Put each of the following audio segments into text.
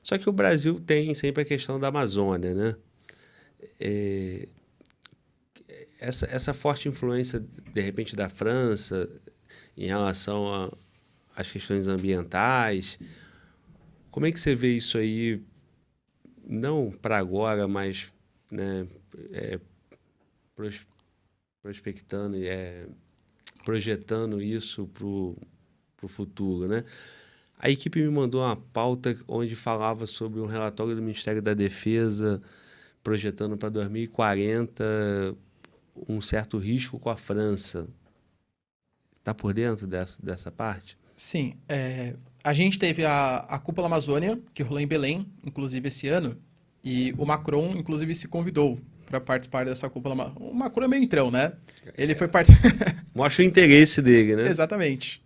Só que o Brasil tem sempre a questão da Amazônia, né? É, essa forte influência, de repente, da França em relação às questões ambientais, como é que você vê isso aí, não para agora, mas, né, é, pros- prospectando, projetando isso para o futuro, né? A equipe me mandou uma pauta onde falava sobre um relatório do Ministério da Defesa projetando para 2040 um certo risco com a França. Está por dentro dessa parte? Sim, a gente teve a Cúpula Amazônia, que rolou em Belém, inclusive esse ano, e o Macron, inclusive, se convidou para participar dessa Cúpula. O Macron é meio entrão, né? Ele foi participar. Mostra o interesse dele, né? Exatamente.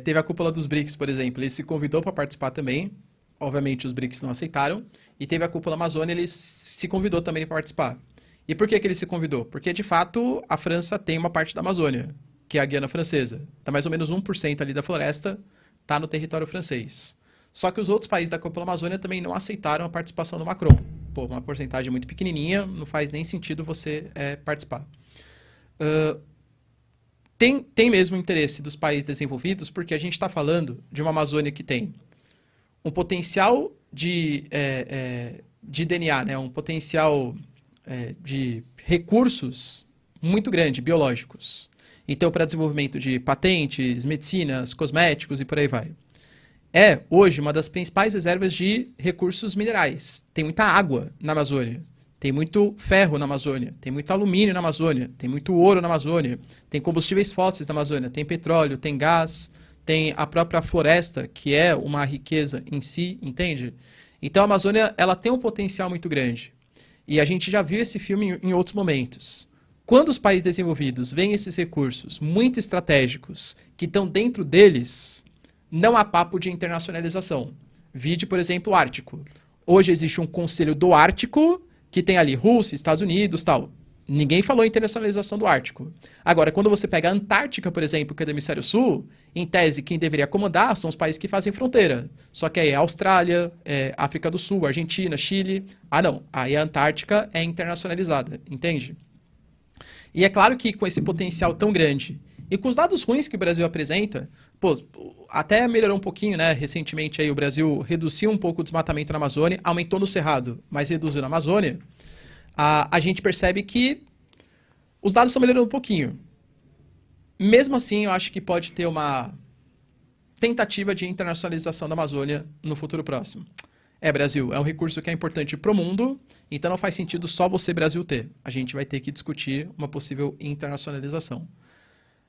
Teve a Cúpula dos BRICS, por exemplo, ele se convidou para participar também. Obviamente, os BRICS não aceitaram. E teve a Cúpula Amazônia, ele se convidou também para participar. E por que ele se convidou? Porque, de fato, a França tem uma parte da Amazônia, que é a Guiana Francesa. Tá mais ou menos 1% ali da floresta, tá no território francês. Só que os outros países da Cúpula Amazônia também não aceitaram a participação do Macron. Pô, uma porcentagem muito pequenininha, não faz nem sentido você participar. Uh, tem mesmo interesse dos países desenvolvidos, porque a gente está falando de uma Amazônia que tem um potencial de DNA, né? Um potencial de recursos muito grande, biológicos. Então, para desenvolvimento de patentes, medicinas, cosméticos e por aí vai. É, hoje, uma das principais reservas de recursos minerais. Tem muita água na Amazônia. Tem muito ferro na Amazônia. Tem muito alumínio na Amazônia. Tem muito ouro na Amazônia. Tem combustíveis fósseis na Amazônia. Tem petróleo, tem gás. Tem a própria floresta, que é uma riqueza em si, entende? Então, a Amazônia, ela tem um potencial muito grande. E a gente já viu esse filme em outros momentos. Quando os países desenvolvidos veem esses recursos muito estratégicos que estão dentro deles, não há papo de internacionalização. Vide, por exemplo, o Ártico. Hoje existe um Conselho do Ártico que tem ali Rússia, Estados Unidos, tal. Ninguém falou em internacionalização do Ártico. Agora, quando você pega a Antártica, por exemplo, que é do Hemisfério Sul, em tese, quem deveria comandar são os países que fazem fronteira. Só que aí é Austrália, África do Sul, Argentina, Chile. Ah, não. Aí a Antártica é internacionalizada, entende? E é claro que com esse potencial tão grande e com os dados ruins que o Brasil apresenta, pô, até melhorou um pouquinho, né? Recentemente aí o Brasil reduziu um pouco o desmatamento na Amazônia, aumentou no Cerrado, mas reduziu na Amazônia. A gente percebe que os dados estão melhorando um pouquinho. Mesmo assim, eu acho que pode ter uma tentativa de internacionalização da Amazônia no futuro próximo. Brasil, é um recurso que é importante para o mundo, então não faz sentido só você, Brasil, ter. A gente vai ter que discutir uma possível internacionalização.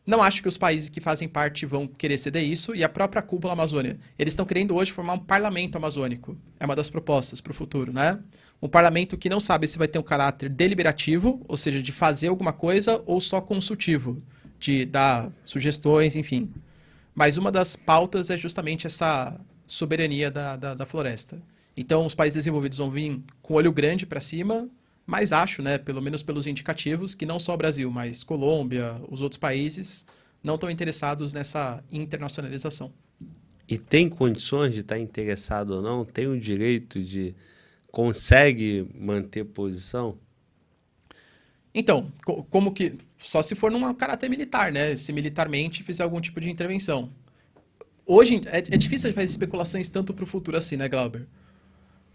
Não acho que os países que fazem parte vão querer ceder isso, e a própria Cúpula Amazônia. Eles estão querendo hoje formar um parlamento amazônico. É uma das propostas para o futuro, né? Um parlamento que não sabe se vai ter um caráter deliberativo, ou seja, de fazer alguma coisa, ou só consultivo, de dar sugestões, enfim. Mas uma das pautas é justamente essa soberania da floresta. Então, os países desenvolvidos vão vir com o olho grande para cima, mas acho, né, pelo menos pelos indicativos, que não só o Brasil, mas Colômbia, os outros países, não estão interessados nessa internacionalização. E tem condições de estar interessado ou não? Tem o direito de... Consegue manter posição? Então, como que. Só se for num caráter militar, né? Se militarmente fizer algum tipo de intervenção. Hoje é difícil fazer especulações tanto para o futuro assim, né, Glauber?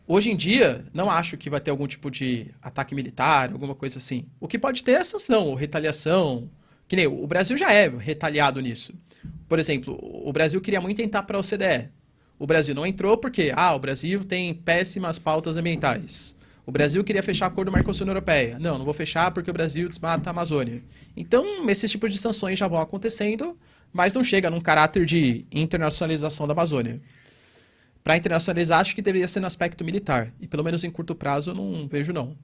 Hoje em dia, não acho que vai ter algum tipo de ataque militar, alguma coisa assim. O que pode ter é sanção ou retaliação. Que nem o Brasil já é retaliado nisso. Por exemplo, o Brasil queria muito entrar para a OCDE. O Brasil não entrou porque, o Brasil tem péssimas pautas ambientais. O Brasil queria fechar acordo com a Mercosul Europeia. Não, não vou fechar porque o Brasil desmata a Amazônia. Então, esses tipos de sanções já vão acontecendo, mas não chega num caráter de internacionalização da Amazônia. Para internacionalizar, acho que deveria ser no aspecto militar. E pelo menos em curto prazo, eu não vejo, não.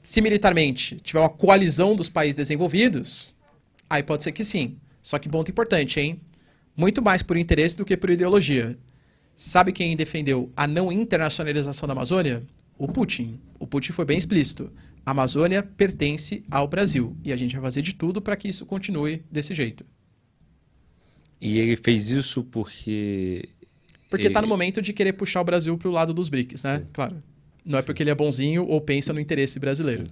Se militarmente tiver uma coalizão dos países desenvolvidos, aí pode ser que sim. Só que ponto importante, hein? Muito mais por interesse do que por ideologia. Sabe quem defendeu a não internacionalização da Amazônia? O Putin. O Putin foi bem explícito. A Amazônia pertence ao Brasil. E a gente vai fazer de tudo para que isso continue desse jeito. E ele fez isso porque Porque tá no momento de querer puxar o Brasil pro lado dos BRICS, né? Sim. Claro. Não é porque ele é bonzinho ou pensa no interesse brasileiro.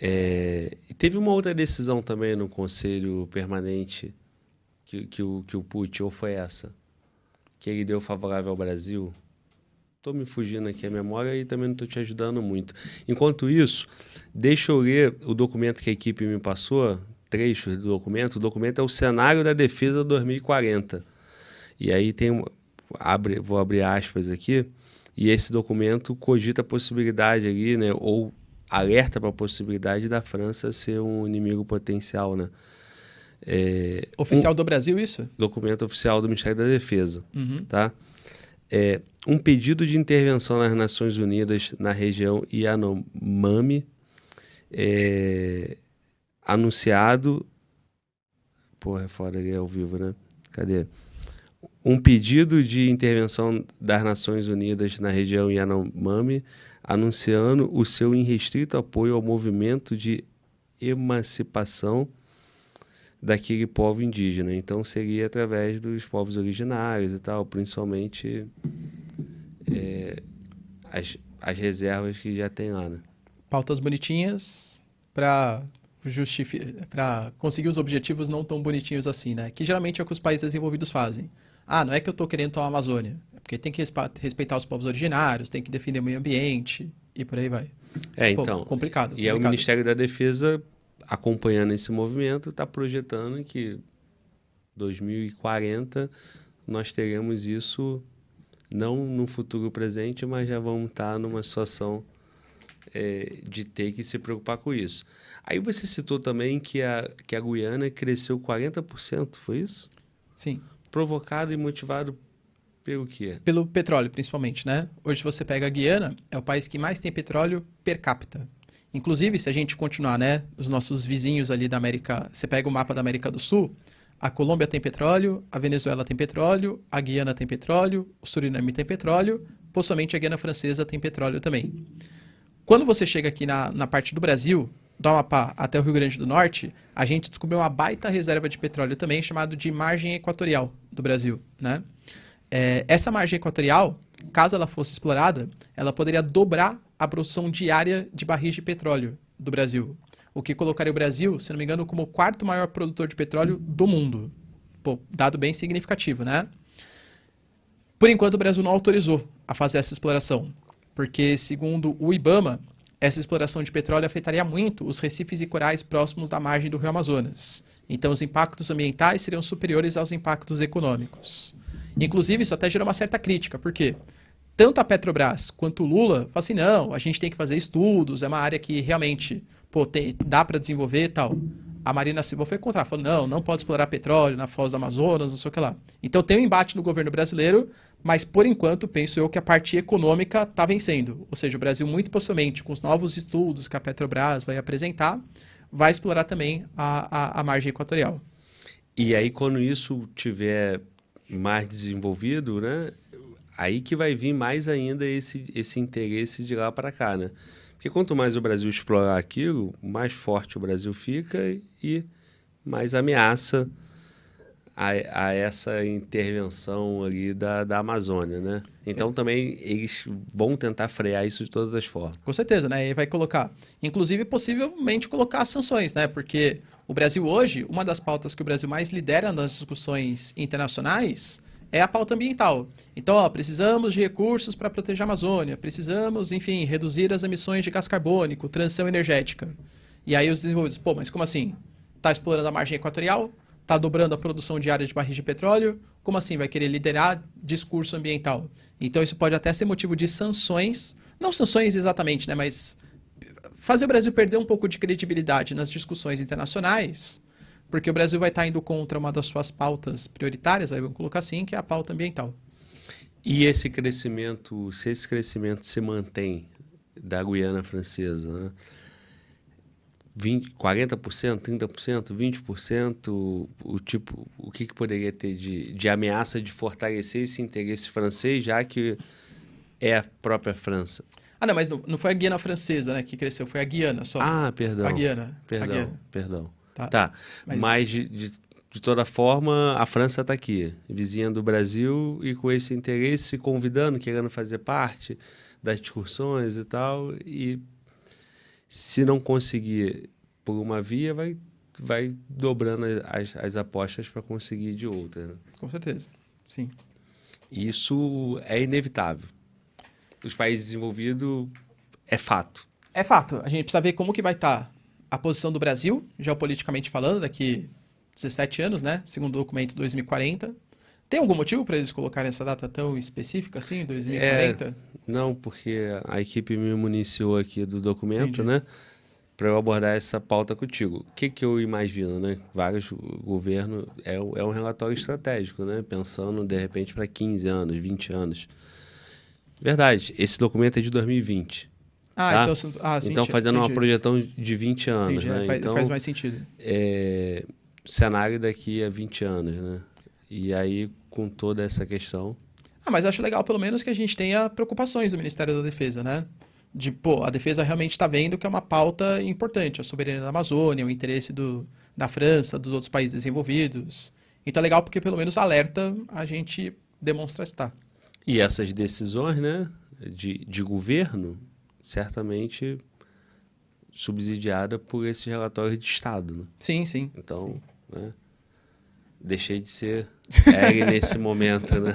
E teve uma outra decisão também no Conselho Permanente que o Putin, ou foi essa? Que ele deu favorável ao Brasil. Estou me fugindo aqui a memória e também não estou te ajudando muito. Enquanto isso, deixa eu ler o documento que a equipe me passou, trechos do documento. O documento é o Cenário da Defesa 2040. E aí vou abrir aspas aqui, e esse documento cogita a possibilidade ali, né, ou alerta para a possibilidade da França ser um inimigo potencial, né? Oficial do Brasil, isso? Documento oficial do Ministério da Defesa, tá? Um pedido de intervenção nas Nações Unidas na região Yanomami, anunciado... Porra, é foda, ele é ao vivo, né? Cadê? Um pedido de intervenção das Nações Unidas na região Yanomami, anunciando o seu irrestrito apoio ao movimento de emancipação daquele povo indígena. Então, seria através dos povos originários e tal, principalmente as reservas que já tem lá, né? Pautas bonitinhas para conseguir os objetivos não tão bonitinhos assim, né? Que geralmente é o que os países desenvolvidos fazem. Ah, não é que eu estou querendo tomar a Amazônia, é porque tem que respeitar os povos originários, tem que defender o meio ambiente e por aí vai. Então, complicado. E o Ministério da Defesa, acompanhando esse movimento, está projetando que 2040 nós teremos isso, não no futuro presente, mas já vamos estar numa situação de ter que se preocupar com isso. Aí você citou também que a Guiana cresceu 40%, foi isso? Sim. Provocado e motivado pelo quê? Pelo petróleo, principalmente, né? Hoje você pega a Guiana, é o país que mais tem petróleo per capita. Inclusive, se a gente continuar, né, os nossos vizinhos ali da América, você pega o mapa da América do Sul, a Colômbia tem petróleo, a Venezuela tem petróleo, a Guiana tem petróleo, o Suriname tem petróleo, possivelmente a Guiana Francesa tem petróleo também. Quando você chega aqui na parte do Brasil, do Amapá até o Rio Grande do Norte, a gente descobriu uma baita reserva de petróleo também, chamado de margem equatorial do Brasil, né? Essa margem equatorial, caso ela fosse explorada, ela poderia dobrar a produção diária de barris de petróleo do Brasil, o que colocaria o Brasil, se não me engano, como o quarto maior produtor de petróleo do mundo. Pô, dado bem significativo, né? Por enquanto, o Brasil não autorizou a fazer essa exploração, porque, segundo o IBAMA, essa exploração de petróleo afetaria muito os recifes e corais próximos da margem do Rio Amazonas. Então, os impactos ambientais seriam superiores aos impactos econômicos. Inclusive, isso até gerou uma certa crítica, porque tanto a Petrobras quanto o Lula falam assim, não, a gente tem que fazer estudos, é uma área que realmente dá para desenvolver e tal. A Marina Silva foi contra, falou, não pode explorar petróleo na foz do Amazonas, não sei o que lá. Então tem um embate no governo brasileiro, mas por enquanto penso eu que a parte econômica está vencendo. Ou seja, o Brasil muito possivelmente, com os novos estudos que a Petrobras vai apresentar, vai explorar também a margem equatorial. E aí quando isso tiver mais desenvolvido, né, aí que vai vir mais ainda esse interesse de lá para cá, né? Porque quanto mais o Brasil explorar aquilo, mais forte o Brasil fica e mais ameaça a essa intervenção ali da Amazônia, né? Então também eles vão tentar frear isso de todas as formas. Com certeza, né? E vai colocar, inclusive possivelmente colocar sanções, né? Porque o Brasil hoje, uma das pautas que o Brasil mais lidera nas discussões internacionais é a pauta ambiental. Então, precisamos de recursos para proteger a Amazônia, precisamos, enfim, reduzir as emissões de gás carbônico, transição energética. E aí os desenvolvidos, mas como assim? Está explorando a margem equatorial? Está dobrando a produção diária de barris de petróleo? Como assim? Vai querer liderar discurso ambiental? Então, isso pode até ser motivo de sanções, não sanções exatamente, né, mas fazer o Brasil perder um pouco de credibilidade nas discussões internacionais, porque o Brasil vai estar indo contra uma das suas pautas prioritárias, aí vamos colocar assim, que é a pauta ambiental. E esse crescimento, se esse crescimento se mantém da Guiana Francesa, né? 40%, 30%, 20%, o que poderia ter de ameaça de fortalecer esse interesse francês, já que é a própria França? Ah, não, mas não foi a Guiana Francesa, né, que cresceu, foi a Guiana só. Ah, perdão. A Guiana. Perdão. Tá. Mas de toda forma, a França está aqui, vizinha do Brasil, e com esse interesse, convidando, querendo fazer parte das discussões e tal, e se não conseguir por uma via, vai dobrando as apostas para conseguir de outra. Né? Com certeza, sim. Isso é inevitável. Os países desenvolvidos é fato. É fato. A gente precisa ver como que vai estar a posição do Brasil, geopoliticamente falando, daqui 17 anos, né? Segundo o documento 2040. Tem algum motivo para eles colocarem essa data tão específica assim, 2040? Não, porque a equipe me municiou aqui do documento, Entendi. né? Para eu abordar essa pauta contigo. O que eu imagino, né? Vários governos... É um relatório estratégico, né? Pensando, de repente, para 15 anos, 20 anos. Verdade, esse documento é de 2020. Ah, Tá? sim, Então, fazendo uma entendi. projeção de 20 anos, Entendi, né? Então, faz mais sentido. cenário daqui a 20 anos, né? E aí, com toda essa questão... Ah, mas eu acho legal, pelo menos, que a gente tenha preocupações do Ministério da Defesa, né? De, pô, a defesa realmente está vendo que é uma pauta importante, a soberania da Amazônia, o interesse da França, dos outros países desenvolvidos. Então é legal porque, pelo menos, alerta a gente demonstra estar. E essas decisões, né, de governo, certamente subsidiada por esses relatórios de Estado, né? Sim, sim. Então, né, deixei de ser nesse momento, né?